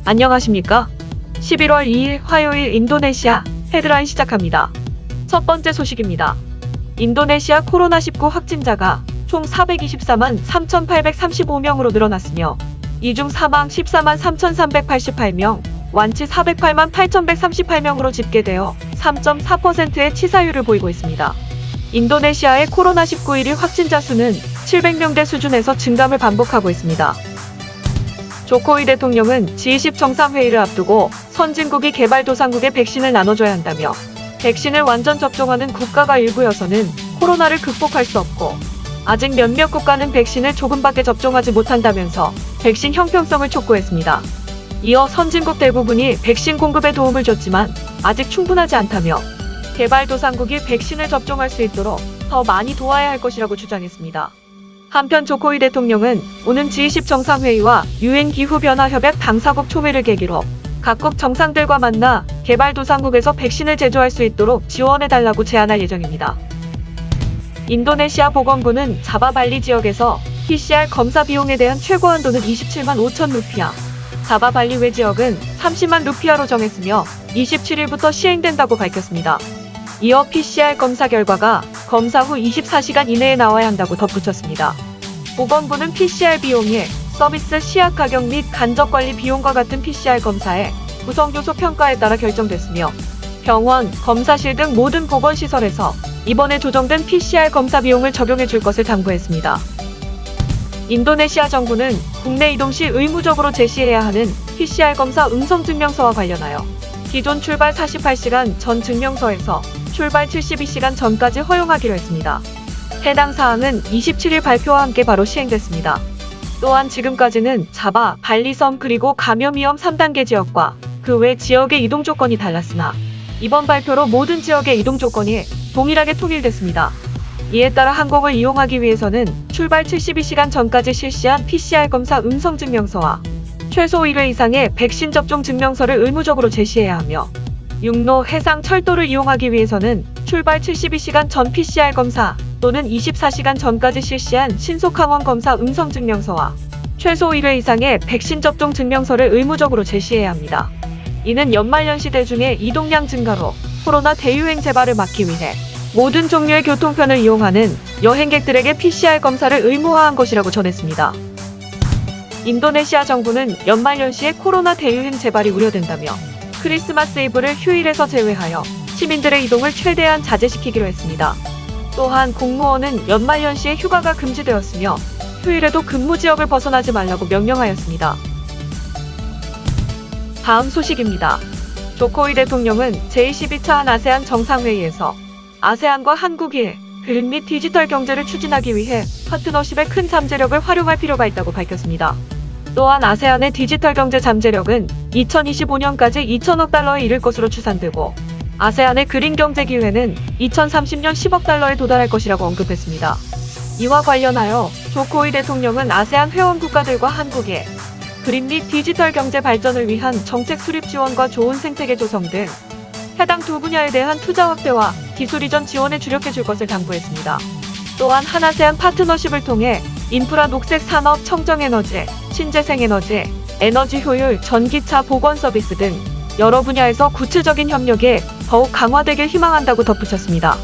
안녕하십니까? 11월 2일 화요일 인도네시아 헤드라인 시작합니다. 첫 번째 소식입니다. 인도네시아 코로나19 확진자가 총 424만 3,835명으로 늘어났으며 이 중 사망 14만 3,388명, 완치 408만 8,138명으로 집계되어 3.4%의 치사율을 보이고 있습니다. 인도네시아의 코로나19 일일 확진자 수는 700명대 수준에서 증감을 반복하고 있습니다. 조코위 대통령은 G20 정상회의를 앞두고 선진국이 개발도상국에 백신을 나눠줘야 한다며 백신을 완전 접종하는 국가가 일부여서는 코로나를 극복할 수 없고 아직 몇몇 국가는 백신을 조금밖에 접종하지 못한다면서 백신 형평성을 촉구했습니다. 이어 선진국 대부분이 백신 공급에 도움을 줬지만 아직 충분하지 않다며 개발도상국이 백신을 접종할 수 있도록 더 많이 도와야 할 것이라고 주장했습니다. 한편 조코위 대통령은 오는 G20 정상회의와 유엔 기후변화협약 당사국 총회를 계기로 각국 정상들과 만나 개발도상국에서 백신을 제조할 수 있도록 지원해달라고 제안할 예정입니다. 인도네시아 보건부는 자바 발리 지역에서 PCR 검사 비용에 대한 최고 한도는 27만 5천 루피아, 자바 발리 외 지역은 30만 루피아로 정했으며 27일부터 시행된다고 밝혔습니다. 이어 PCR 검사 결과가 검사 후 24시간 이내에 나와야 한다고 덧붙였습니다. 보건부는 PCR 비용이 서비스 시약 가격 및 간접 관리 비용과 같은 PCR 검사의 구성요소 평가에 따라 결정됐으며 병원, 검사실 등 모든 보건시설에서 이번에 조정된 PCR 검사 비용을 적용해 줄 것을 당부했습니다. 인도네시아 정부는 국내 이동 시 의무적으로 제시해야 하는 PCR 검사 음성증명서와 관련하여 기존 출발 48시간 전 증명서에서 출발 72시간 전까지 허용하기로 했습니다. 해당 사항은 27일 발표와 함께 바로 시행됐습니다. 또한 지금까지는 자바, 발리섬 그리고 감염위험 3단계 지역과 그 외 지역의 이동 조건이 달랐으나 이번 발표로 모든 지역의 이동 조건이 동일하게 통일됐습니다. 이에 따라 항공을 이용하기 위해서는 출발 72시간 전까지 실시한 PCR 검사 음성증명서와 최소 1회 이상의 백신 접종 증명서를 의무적으로 제시해야 하며 육로, 해상, 철도를 이용하기 위해서는 출발 72시간 전 PCR 검사 또는 24시간 전까지 실시한 신속항원 검사 음성증명서와 최소 1회 이상의 백신 접종 증명서를 의무적으로 제시해야 합니다. 이는 연말연시 대중의 이동량 증가로 코로나 대유행 재발을 막기 위해 모든 종류의 교통편을 이용하는 여행객들에게 PCR 검사를 의무화한 것이라고 전했습니다. 인도네시아 정부는 연말연시에 코로나 대유행 재발이 우려된다며 크리스마스 이브를 휴일에서 제외하여 시민들의 이동을 최대한 자제시키기로 했습니다. 또한 공무원은 연말연시에 휴가가 금지되었으며 휴일에도 근무 지역을 벗어나지 말라고 명령하였습니다. 다음 소식입니다. 조코위 대통령은 제22차 한아세안 정상회의에서 아세안과 한국이 그린 및 디지털 경제를 추진하기 위해 파트너십의 큰 잠재력을 활용할 필요가 있다고 밝혔습니다. 또한 아세안의 디지털 경제 잠재력은 2025년까지 2천억 달러에 이를 것으로 추산되고 아세안의 그린 경제 기회는 2030년 10억 달러에 도달할 것이라고 언급했습니다. 이와 관련하여 조코위 대통령은 아세안 회원 국가들과 한국이 그린 및 디지털 경제 발전을 위한 정책 수립 지원과 좋은 생태계 조성 등 해당 두 분야에 대한 투자 확대와 기술 이전 지원에 주력해 줄 것을 당부했습니다. 또한 한아세안 파트너십을 통해 인프라 녹색 산업, 청정에너지, 신재생에너지, 에너지 효율, 전기차 보건 서비스 등 여러 분야에서 구체적인 협력이 더욱 강화되길 희망한다고 덧붙였습니다.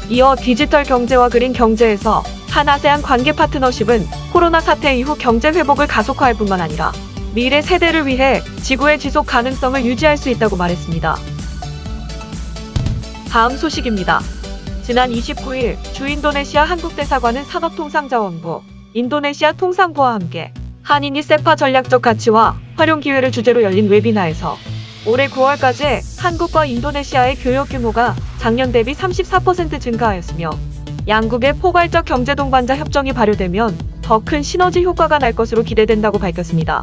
이어 디지털 경제와 그린 경제에서 한아세안 관계 파트너십은 코로나 사태 이후 경제 회복을 가속화할 뿐만 아니라 미래 세대를 위해 지구의 지속 가능성을 유지할 수 있다고 말했습니다. 다음 소식입니다. 지난 29일 주인도네시아 한국대사관은 산업통상자원부, 인도네시아 통상부와 함께 한인이 세파 전략적 가치와 활용 기회를 주제로 열린 웨비나에서 올해 9월까지 한국과 인도네시아의 교역 규모가 작년 대비 34% 증가하였으며 양국의 포괄적 경제 동반자 협정이 발효되면 더 큰 시너지 효과가 날 것으로 기대된다고 밝혔습니다.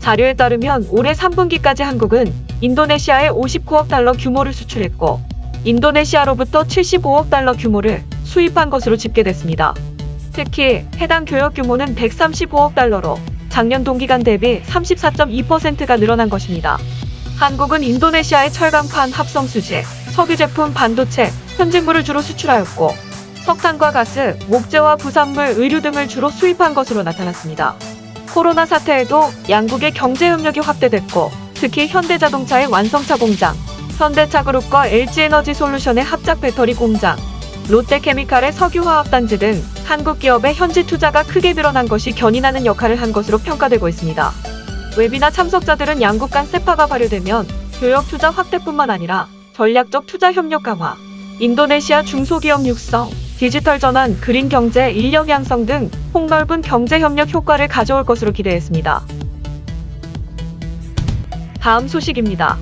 자료에 따르면 올해 3분기까지 한국은 인도네시아에 59억 달러 규모를 수출했고 인도네시아로부터 75억 달러 규모를 수입한 것으로 집계됐습니다. 특히 해당 교역 규모는 135억 달러로 작년 동기간 대비 34.2%가 늘어난 것입니다. 한국은 인도네시아의 철강판, 합성수지, 석유제품, 반도체, 현직물을 주로 수출하였고 석탄과 가스, 목재와 부산물, 의류 등을 주로 수입한 것으로 나타났습니다. 코로나 사태에도 양국의 경제 협력이 확대됐고 특히 현대자동차의 완성차 공장, 현대차그룹과 LG에너지솔루션의 합작 배터리 공장, 롯데케미칼의 석유화학단지 등 한국 기업의 현지 투자가 크게 늘어난 것이 견인하는 역할을 한 것으로 평가되고 있습니다. 웨비나 참석자들은 양국 간 세파가 발효되면 교역 투자 확대뿐만 아니라 전략적 투자 협력 강화, 인도네시아 중소기업 육성, 디지털 전환, 그린 경제, 인력 양성 등 폭넓은 경제 협력 효과를 가져올 것으로 기대했습니다. 다음 소식입니다.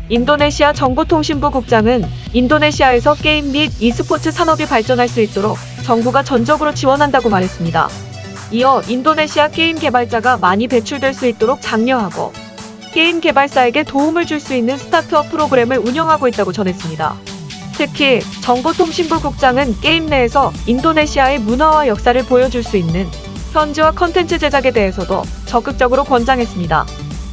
인도네시아 정보통신부 국장은 인도네시아에서 게임 및 e스포츠 산업이 발전할 수 있도록 정부가 전적으로 지원한다고 말했습니다. 이어 인도네시아 게임 개발자가 많이 배출될 수 있도록 장려하고 게임 개발사에게 도움을 줄 수 있는 스타트업 프로그램을 운영하고 있다고 전했습니다. 특히 정보통신부 국장은 게임 내에서 인도네시아의 문화와 역사를 보여줄 수 있는 현지화 컨텐츠 제작에 대해서도 적극적으로 권장했습니다.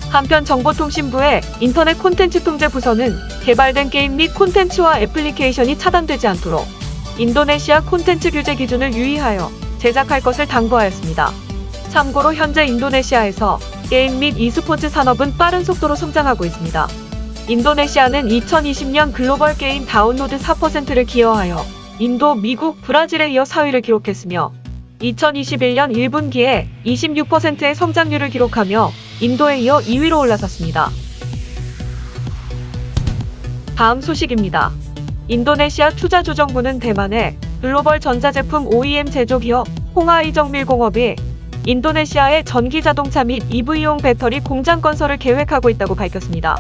한편 정보통신부의 인터넷 콘텐츠 통제 부서는 개발된 게임 및 콘텐츠와 애플리케이션이 차단되지 않도록 인도네시아 콘텐츠 규제 기준을 유의하여 제작할 것을 당부하였습니다. 참고로 현재 인도네시아에서 게임 및 e스포츠 산업은 빠른 속도로 성장하고 있습니다. 인도네시아는 2020년 글로벌 게임 다운로드 4%를 기여하여 인도, 미국, 브라질에 이어 4위를 기록했으며 2021년 1분기에 26%의 성장률을 기록하며 인도에 이어 2위로 올라섰습니다. 다음 소식입니다. 인도네시아 투자조정부는 대만의 글로벌 전자제품 OEM 제조기업 홍하이정밀공업이 인도네시아의 전기자동차 및 EV용 배터리 공장 건설을 계획하고 있다고 밝혔습니다.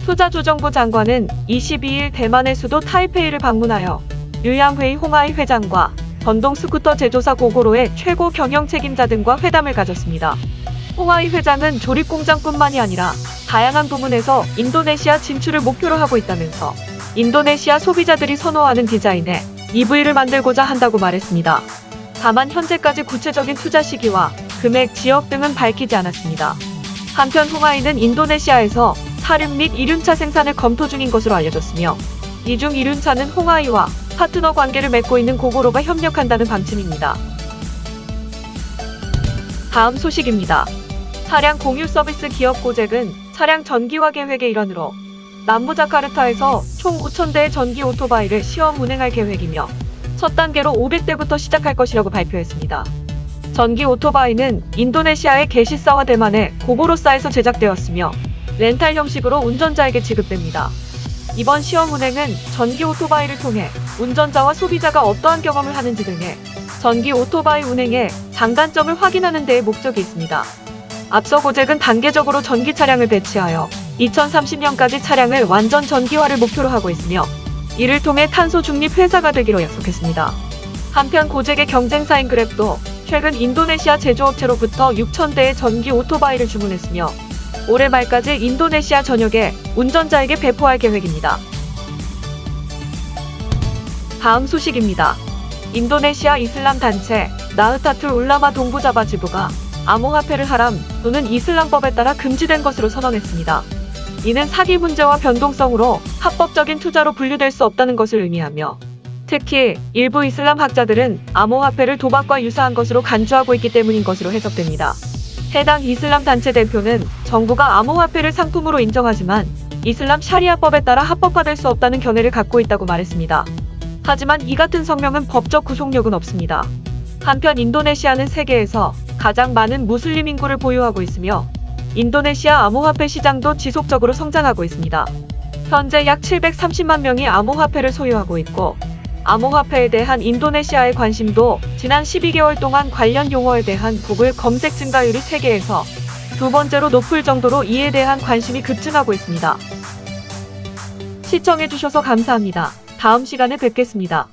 투자조정부 장관은 22일 대만의 수도 타이페이를 방문하여 류양회의 홍하이 회장과 전동 스쿠터 제조사 고고로의 최고 경영 책임자 등과 회담을 가졌습니다. 홍하이 회장은 조립 공장뿐만이 아니라 다양한 부문에서 인도네시아 진출을 목표로 하고 있다면서 인도네시아 소비자들이 선호하는 디자인의 EV를 만들고자 한다고 말했습니다. 다만 현재까지 구체적인 투자 시기와 금액, 지역 등은 밝히지 않았습니다. 한편 홍하이는 인도네시아에서 사륜 및 이륜차 생산을 검토 중인 것으로 알려졌으며 이 중 이륜차는 홍하이와 파트너 관계를 맺고 있는 고고로가 협력한다는 방침입니다. 다음 소식입니다. 차량 공유 서비스 기업 고잭은 차량 전기화 계획의 일환으로 남부 자카르타에서 총 5,000대의 전기 오토바이를 시험 운행할 계획이며 첫 단계로 500대부터 시작할 것이라고 발표했습니다. 전기 오토바이는 인도네시아의 게시사와 대만의 고고로사에서 제작되었으며 렌탈 형식으로 운전자에게 지급됩니다. 이번 시험 운행은 전기 오토바이를 통해 운전자와 소비자가 어떠한 경험을 하는지 등의 전기 오토바이 운행의 장단점을 확인하는 데에 목적이 있습니다. 앞서 고잭은 단계적으로 전기 차량을 배치하여 2030년까지 차량을 완전 전기화를 목표로 하고 있으며 이를 통해 탄소 중립 회사가 되기로 약속했습니다. 한편 고잭의 경쟁사인 그랩도 최근 인도네시아 제조업체로부터 6,000대의 전기 오토바이를 주문했으며 올해 말까지 인도네시아 전역에 운전자에게 배포할 계획입니다. 다음 소식입니다. 인도네시아 이슬람 단체 나흐타툴 울라마 동부자바 지부가 암호화폐를 하람 또는 이슬람법에 따라 금지된 것으로 선언했습니다. 이는 사기 문제와 변동성으로 합법적인 투자로 분류될 수 없다는 것을 의미하며 특히 일부 이슬람 학자들은 암호화폐를 도박과 유사한 것으로 간주하고 있기 때문인 것으로 해석됩니다. 해당 이슬람 단체 대표는 정부가 암호화폐를 상품으로 인정하지만 이슬람 샤리아법에 따라 합법화될 수 없다는 견해를 갖고 있다고 말했습니다. 하지만 이 같은 성명은 법적 구속력은 없습니다. 한편 인도네시아는 세계에서 가장 많은 무슬림 인구를 보유하고 있으며 인도네시아 암호화폐 시장도 지속적으로 성장하고 있습니다. 현재 약 730만 명이 암호화폐를 소유하고 있고 암호화폐에 대한 인도네시아의 관심도 지난 12개월 동안 관련 용어에 대한 구글 검색 증가율이 세계에서 두 번째로 높을 정도로 이에 대한 관심이 급증하고 있습니다. 시청해주셔서 감사합니다. 다음 시간에 뵙겠습니다.